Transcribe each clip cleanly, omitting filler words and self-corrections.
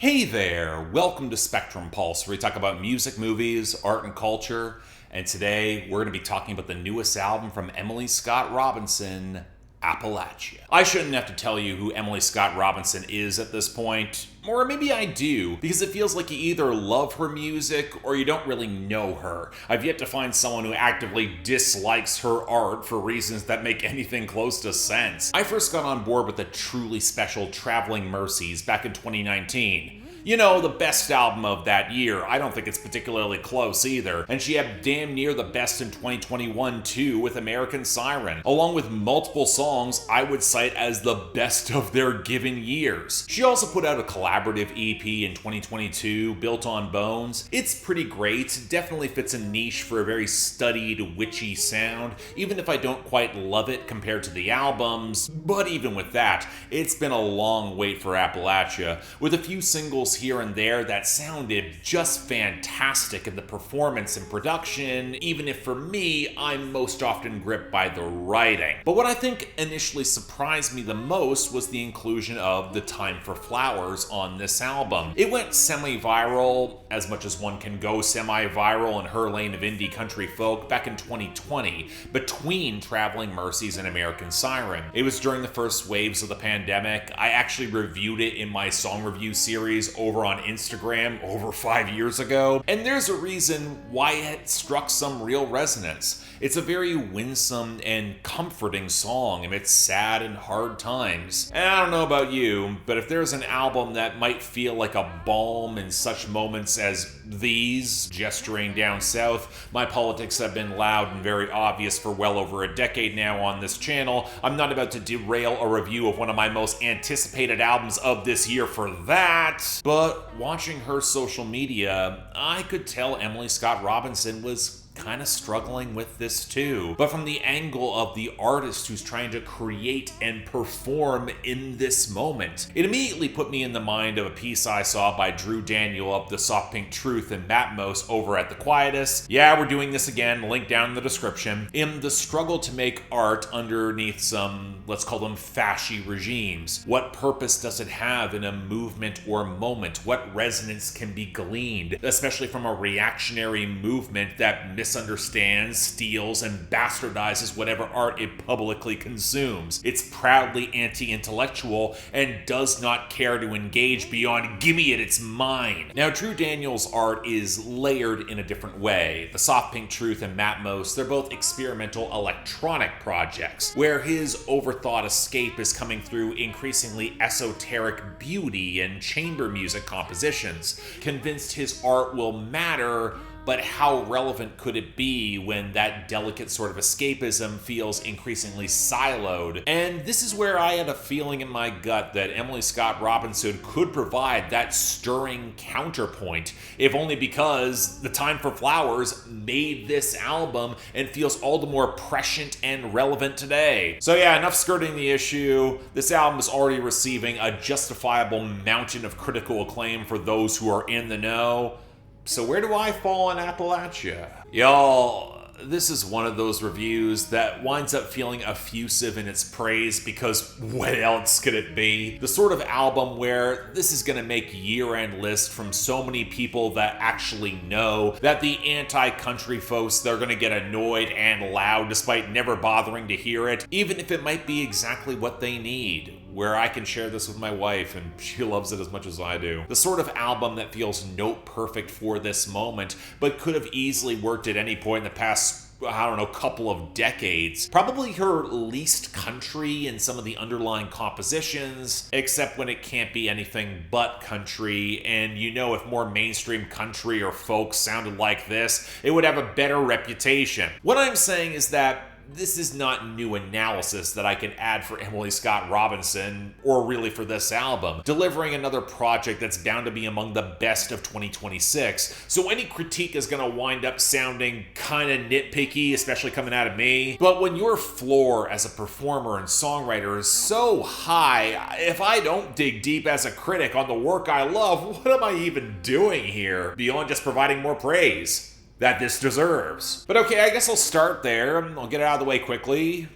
Hey there, welcome to Spectrum Pulse, where we talk about music, movies, art, and culture. And today we're going to be talking about the newest album from Emily Scott Robinson, Appalachia. I shouldn't have to tell you who Emily Scott Robinson is at this point, or maybe I do, because it feels like you either love her music or you don't really know her. I've yet to find someone who actively dislikes her art for reasons that make anything close to sense. I first got on board with the truly special Traveling Mercies back in 2019. You know, the best album of that year. I don't think it's particularly close either. And she had damn near the best in 2021 too with American Siren, along with multiple songs I would cite as the best of their given years. She also put out a collaborative EP in 2022, Built on Bones. It's pretty great, definitely fits a niche for a very studied, witchy sound, even if I don't quite love it compared to the albums. But even with that, it's been a long wait for Appalachia, with a few singles here and there that sounded just fantastic in the performance and production, even if for me, I'm most often gripped by the writing. But what I think initially surprised me the most was the inclusion of The Time for Flowers on this album. It went semi-viral, as much as one can go semi-viral in her lane of indie country folk, back in 2020, between Traveling Mercies and American Siren. It was during the first waves of the pandemic. I actually reviewed it in my song review series over on Instagram over 5 years ago, and there's a reason why it struck some real resonance. It's a very winsome and comforting song amidst sad and hard times. And I don't know about you, but if there's an album that might feel like a balm in such moments as these, gesturing down south, my politics have been loud and very obvious for well over a decade now on this channel. I'm not about to derail a review of one of my most anticipated albums of this year for that, but watching her social media, I could tell Emily Scott Robinson was kind of struggling with this too, but from the angle of the artist who's trying to create and perform in this moment. It immediately put me in the mind of a piece I saw by Drew Daniel of the Soft Pink Truth and Matmos over at The Quietus. Yeah, we're doing this again, link down in the description. In the struggle to make art underneath some, let's call them fasci regimes. What purpose does it have in a movement or moment? What resonance can be gleaned, especially from a reactionary movement that misunderstands, steals, and bastardizes whatever art it publicly consumes? It's proudly anti-intellectual and does not care to engage beyond gimme it, it's mine. Now, Drew Daniel's art is layered in a different way. The Soft Pink Truth and Matmos, they're both experimental electronic projects, where his overthought escape is coming through increasingly esoteric beauty and chamber music compositions. Convinced his art will matter, but how relevant could it be when that delicate sort of escapism feels increasingly siloed? And this is where I had a feeling in my gut that Emily Scott Robinson could provide that stirring counterpoint, if only because The Time for Flowers made this album and feels all the more prescient and relevant today. So yeah, enough skirting the issue. This album is already receiving a justifiable mountain of critical acclaim for those who are in the know. So where do I fall on Appalachia? Y'all, this is one of those reviews that winds up feeling effusive in its praise because what else could it be? The sort of album where this is gonna make year-end lists from so many people that actually know that the anti-country folks, they're gonna get annoyed and loud despite never bothering to hear it, even if it might be exactly what they need. Where I can share this with my wife and she loves it as much as I do. The sort of album that feels note perfect for this moment, but could have easily worked at any point in the past, I don't know, couple of decades. Probably her least country in some of the underlying compositions, except when it can't be anything but country. And you know, if more mainstream country or folk sounded like this, it would have a better reputation. What I'm saying is that this is not new analysis that I can add for Emily Scott Robinson, or really for this album, delivering another project that's bound to be among the best of 2026. So any critique is gonna wind up sounding kinda nitpicky, especially coming out of me. But when your floor as a performer and songwriter is so high, if I don't dig deep as a critic on the work I love, what am I even doing here? Beyond just providing more praise that this deserves. But okay, I guess I'll start there. I'll get it out of the way quickly.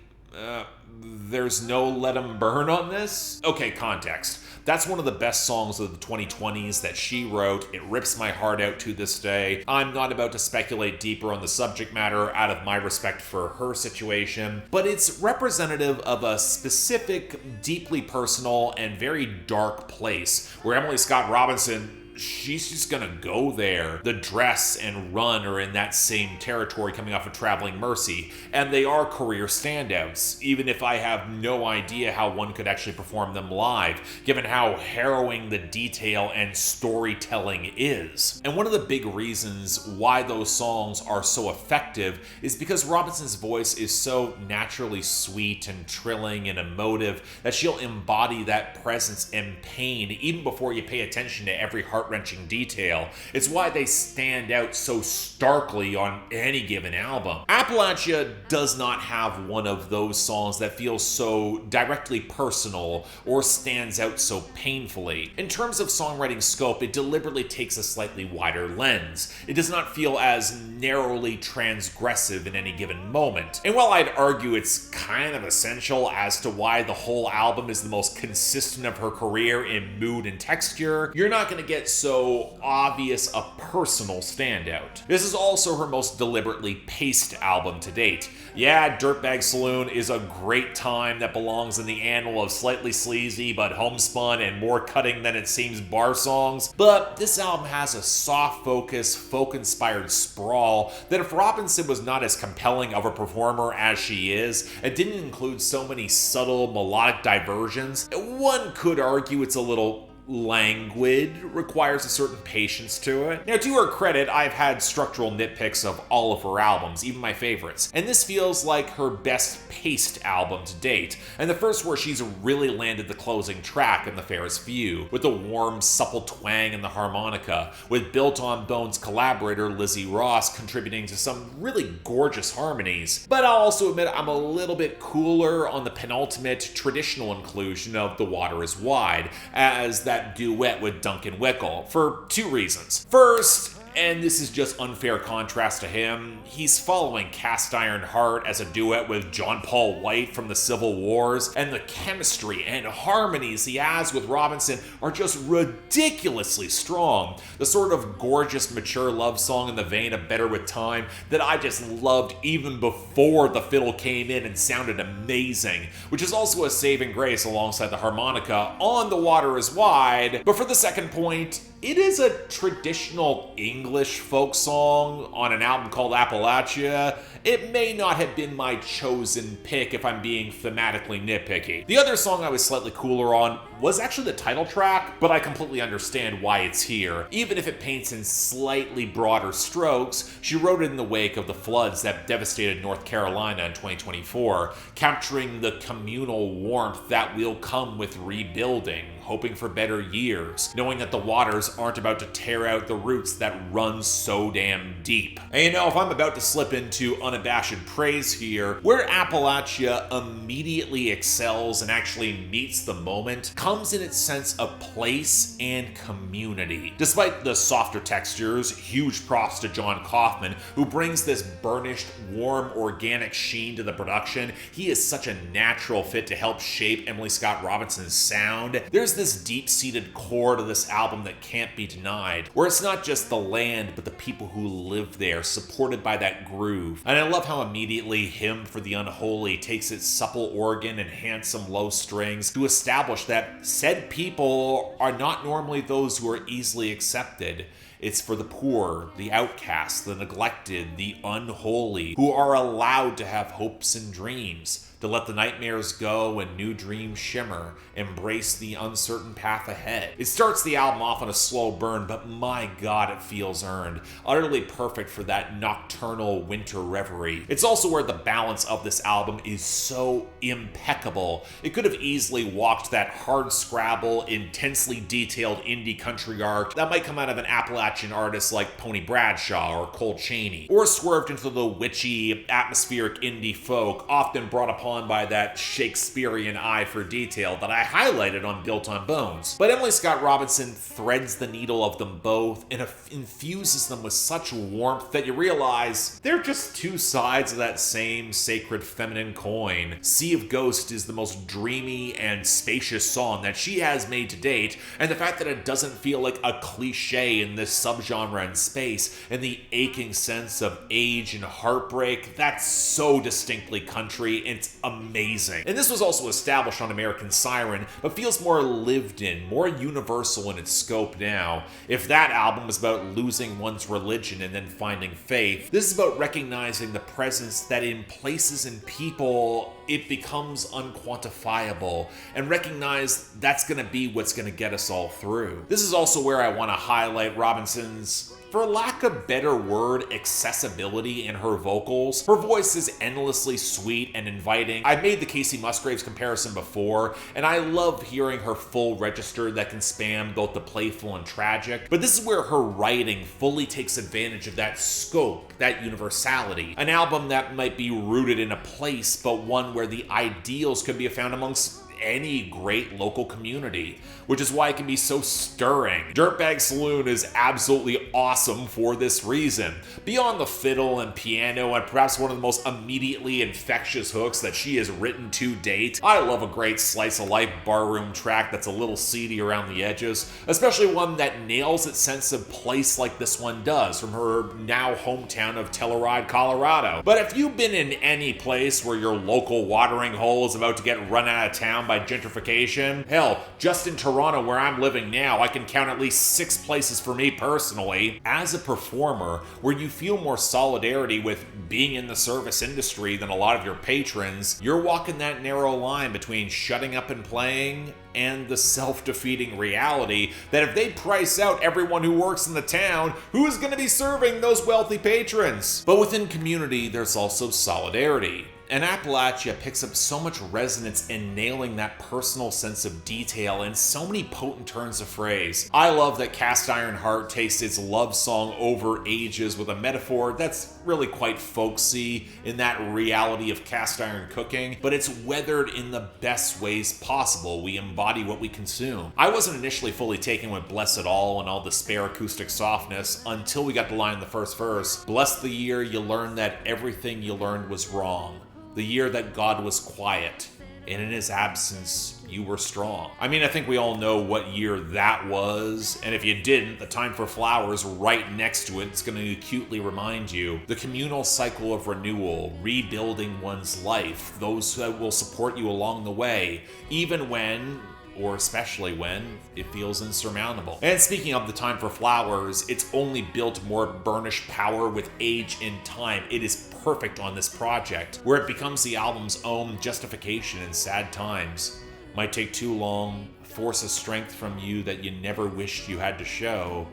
There's no let 'em burn on this? Okay, context. That's one of the best songs of the 2020s that she wrote. It rips my heart out to this day. I'm not about to speculate deeper on the subject matter out of my respect for her situation, but it's representative of a specific, deeply personal, and very dark place where Emily Scott Robinson, she's just gonna go there. The Dress and Run are in that same territory coming off of Traveling Mercy, and they are career standouts, even if I have no idea how one could actually perform them live, given how harrowing the detail and storytelling is. And one of the big reasons why those songs are so effective is because Robinson's voice is so naturally sweet and trilling and emotive that she'll embody that presence and pain even before you pay attention to every heart-wrenching detail. It's why they stand out so starkly on any given album. Appalachia does not have one of those songs that feels so directly personal or stands out so painfully. In terms of songwriting scope, it deliberately takes a slightly wider lens. It does not feel as narrowly transgressive in any given moment. And while I'd argue it's kind of essential as to why the whole album is the most consistent of her career in mood and texture, you're not going to get so obvious a personal standout. This is also her most deliberately paced album to date. Yeah, Dirtbag Saloon is a great time that belongs in the annal of slightly sleazy but homespun and more cutting than it seems bar songs, but this album has a soft focus, folk-inspired sprawl that if Robinson was not as compelling of a performer as she is, and didn't include so many subtle melodic diversions, one could argue it's a little languid, requires a certain patience to it. Now, to her credit, I've had structural nitpicks of all of her albums, even my favorites, and this feels like her best paced album to date, and the first where she's really landed the closing track in the Fairest View, with the warm, supple twang in the harmonica, with Built on Bones collaborator Lizzy contributing to some really gorgeous harmonies. But I'll also admit I'm a little bit cooler on the penultimate traditional inclusion of The Water is Wide, as that duet with Duncan Wickle, for two reasons. First, and this is just unfair contrast to him, he's following Cast Iron Heart as a duet with John Paul White from the Civil Wars, and the chemistry and harmonies he has with Robinson are just ridiculously strong. The sort of gorgeous, mature love song in the vein of Better With Time that I just loved even before the fiddle came in and sounded amazing, which is also a saving grace alongside the harmonica on The Water is Wide. But for the second point, it is a traditional English folk song on an album called Appalachia. It may not have been my chosen pick if I'm being thematically nitpicky. The other song I was slightly cooler on was actually the title track, but I completely understand why it's here. Even if it paints in slightly broader strokes, she wrote it in the wake of the floods that devastated North Carolina in 2024, capturing the communal warmth that will come with rebuilding, hoping for better years, knowing that the waters aren't about to tear out the roots that run so damn deep. And you know, if I'm about to slip into unabashed praise here, where Appalachia immediately excels and actually meets the moment comes in its sense of place and community. Despite the softer textures, huge props to John Kaufman, who brings this burnished, warm, organic sheen to the production. He is such a natural fit to help shape Emily Scott Robinson's sound. There's this deep-seated core to this album that can't be denied, where it's not just the land, but the people who live there, supported by that groove. And I love how immediately Hymn for the Unholy takes its supple organ and handsome low strings to establish that said people are not normally those who are easily accepted. It's for the poor, the outcasts, the neglected, the unholy, who are allowed to have hopes and dreams, to let the nightmares go and new dreams shimmer, embrace the uncertain path ahead. It starts the album off on a slow burn, but my god, it feels earned. Utterly perfect for that nocturnal winter reverie. It's also where the balance of this album is so impeccable. It could have easily walked that hard scrabble, intensely detailed indie country art that might come out of an Appalachian artist like Pony Bradshaw or Cole Chaney, or swerved into the witchy, atmospheric indie folk often brought upon drawn by that Shakespearean eye for detail that I highlighted on Built on Bones. But Emily Scott Robinson threads the needle of them both and infuses them with such warmth that you realize they're just two sides of that same sacred feminine coin. Sea of Ghost is the most dreamy and spacious song that she has made to date, and the fact that it doesn't feel like a cliche in this subgenre and space, and the aching sense of age and heartbreak, that's so distinctly country. It's amazing. And this was also established on American Siren, but feels more lived in, more universal in its scope now. If that album is about losing one's religion and then finding faith, this is about recognizing the presence that in places and people it becomes unquantifiable, and recognize that's going to be what's going to get us all through. This is also where I want to highlight Robinson's, for lack of better word, accessibility in her vocals. Her voice is endlessly sweet and inviting. I've made the Casey Musgraves comparison before, and I love hearing her full register that can span both the playful and tragic, but this is where her writing fully takes advantage of that scope, that universality. An album that might be rooted in a place, but one where the ideals could be found amongst any great local community, which is why it can be so stirring. Dirtbag Saloon is absolutely awesome for this reason. Beyond the fiddle and piano and perhaps one of the most immediately infectious hooks that she has written to date, I love a great slice of life barroom track that's a little seedy around the edges, especially one that nails its sense of place like this one does from her now hometown of Telluride, Colorado. But if you've been in any place where your local watering hole is about to get run out of town by gentrification, hell, just in Toronto where I'm living now, I can count at least 6 places for me personally. As a performer, where you feel more solidarity with being in the service industry than a lot of your patrons, you're walking that narrow line between shutting up and playing and the self-defeating reality that if they price out everyone who works in the town, who is going to be serving those wealthy patrons? But within community, there's also solidarity. And Appalachia picks up so much resonance in nailing that personal sense of detail in so many potent turns of phrase. I love that Cast Iron Heart takes its love song over ages with a metaphor that's really quite folksy in that reality of cast iron cooking, but it's weathered in the best ways possible. We embody what we consume. I wasn't initially fully taken with Bless It All and all the spare acoustic softness until we got the line in the first verse. Bless the year you learned that everything you learned was wrong. The year that God was quiet, and in his absence, you were strong. I mean, I think we all know what year that was, and if you didn't, the Time for Flowers right next to it is going to acutely remind you. The communal cycle of renewal, rebuilding one's life, those that will support you along the way, even when, or especially when, it feels insurmountable. And speaking of the Time for Flowers, it's only built more burnished power with age and time. It is perfect on this project, where it becomes the album's own justification in sad times. Might take too long, force a strength from you that you never wished you had to show,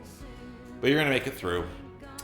but you're gonna make it through.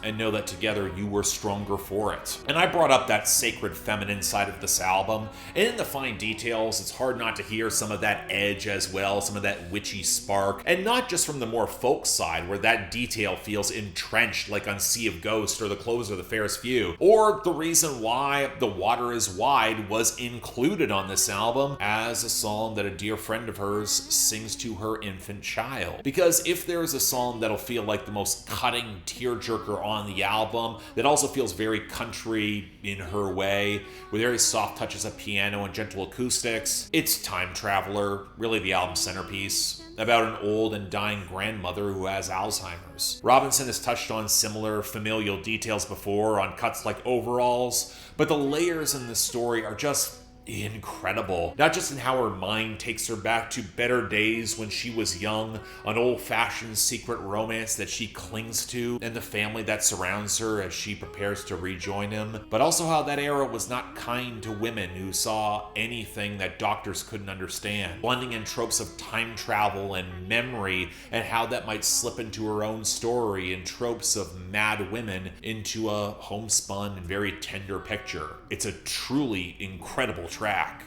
And know that together you were stronger for it. And I brought up that sacred feminine side of this album, and in the fine details, it's hard not to hear some of that edge as well, some of that witchy spark, and not just from the more folk side, where that detail feels entrenched like on Sea of Ghost or the closer of the Fairest View, or the reason why The Water Is Wide was included on this album as a song that a dear friend of hers sings to her infant child. Because if there is a song that'll feel like the most cutting tearjerker on the album that also feels very country in her way, with very soft touches of piano and gentle acoustics, it's Time Traveler, really the album's centerpiece, about an old and dying grandmother who has Alzheimer's. Robinson has touched on similar familial details before on cuts like Overalls, but the layers in this story are just incredible. Not just in how her mind takes her back to better days when she was young, an old-fashioned secret romance that she clings to, and the family that surrounds her as she prepares to rejoin him, but also how that era was not kind to women who saw anything that doctors couldn't understand, blending in tropes of time travel and memory, and how that might slip into her own story, and tropes of mad women into a homespun and very tender picture. It's a truly incredible track.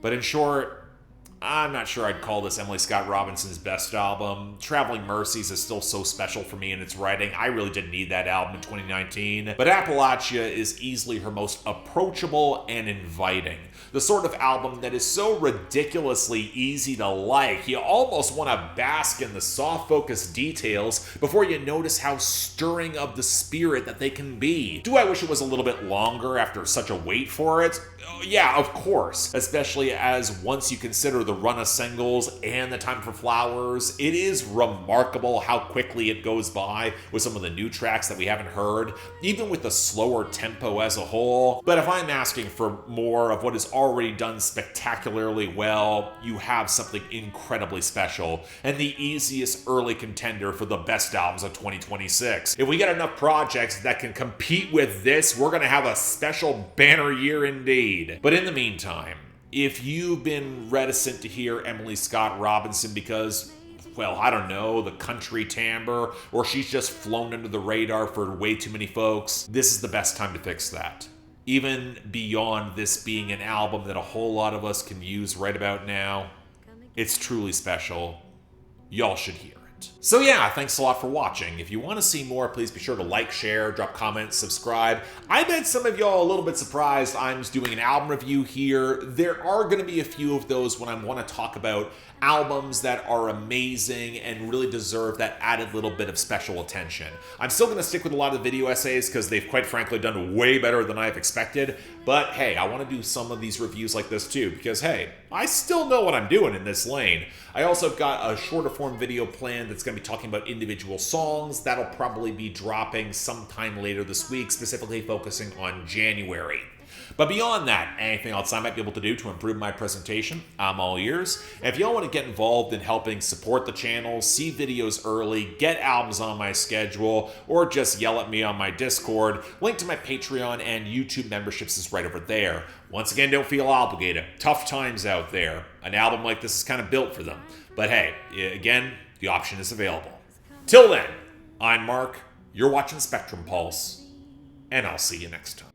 But in short, I'm not sure I'd call this Emily Scott Robinson's best album. Traveling Mercies is still so special for me in its writing. I really didn't need that album in 2019. But Appalachia is easily her most approachable and inviting. The sort of album that is so ridiculously easy to like, you almost want to bask in the soft-focused details before you notice how stirring of the spirit that they can be. Do I wish it was a little bit longer after such a wait for it? Yeah, of course. Especially as once you consider the run of singles and the time for flowers, it is remarkable how quickly it goes by with some of the new tracks that we haven't heard, even with the slower tempo as a whole. But if I'm asking for more of what is already done spectacularly well, you have something incredibly special, and the easiest early contender for the best albums of 2026. If we get enough projects that can compete with this, we're gonna have a special banner year indeed. But in the meantime, if you've been reticent to hear Emily Scott Robinson because, well, I don't know, the country timbre, or she's just flown under the radar for way too many folks, this is the best time to fix that. Even beyond this being an album that a whole lot of us can use right about now, it's truly special. Y'all should hear it. So yeah, thanks a lot for watching. If you want to see more, please be sure to like, share, drop comments, subscribe. I bet some of y'all a little bit surprised I'm just doing an album review here. There are going to be a few of those when I want to talk about albums that are amazing and really deserve that added little bit of special attention. I'm still going to stick with a lot of video essays because they've quite frankly done way better than I've expected. But hey, I want to do some of these reviews like this too because hey, I still know what I'm doing in this lane. I also got a shorter form video planned that's going to be talking about individual songs. That'll probably be dropping sometime later this week, specifically focusing on January. But beyond that, anything else I might be able to do to improve my presentation, I'm all ears. And if y'all want to get involved in helping support the channel, see videos early, get albums on my schedule, or just yell at me on my Discord, link to my Patreon and YouTube memberships is right over there. Once again, don't feel obligated. Tough times out there. An album like this is kind of built for them. But hey, again, the option is available. Till then, I'm Mark, you're watching Spectrum Pulse, and I'll see you next time.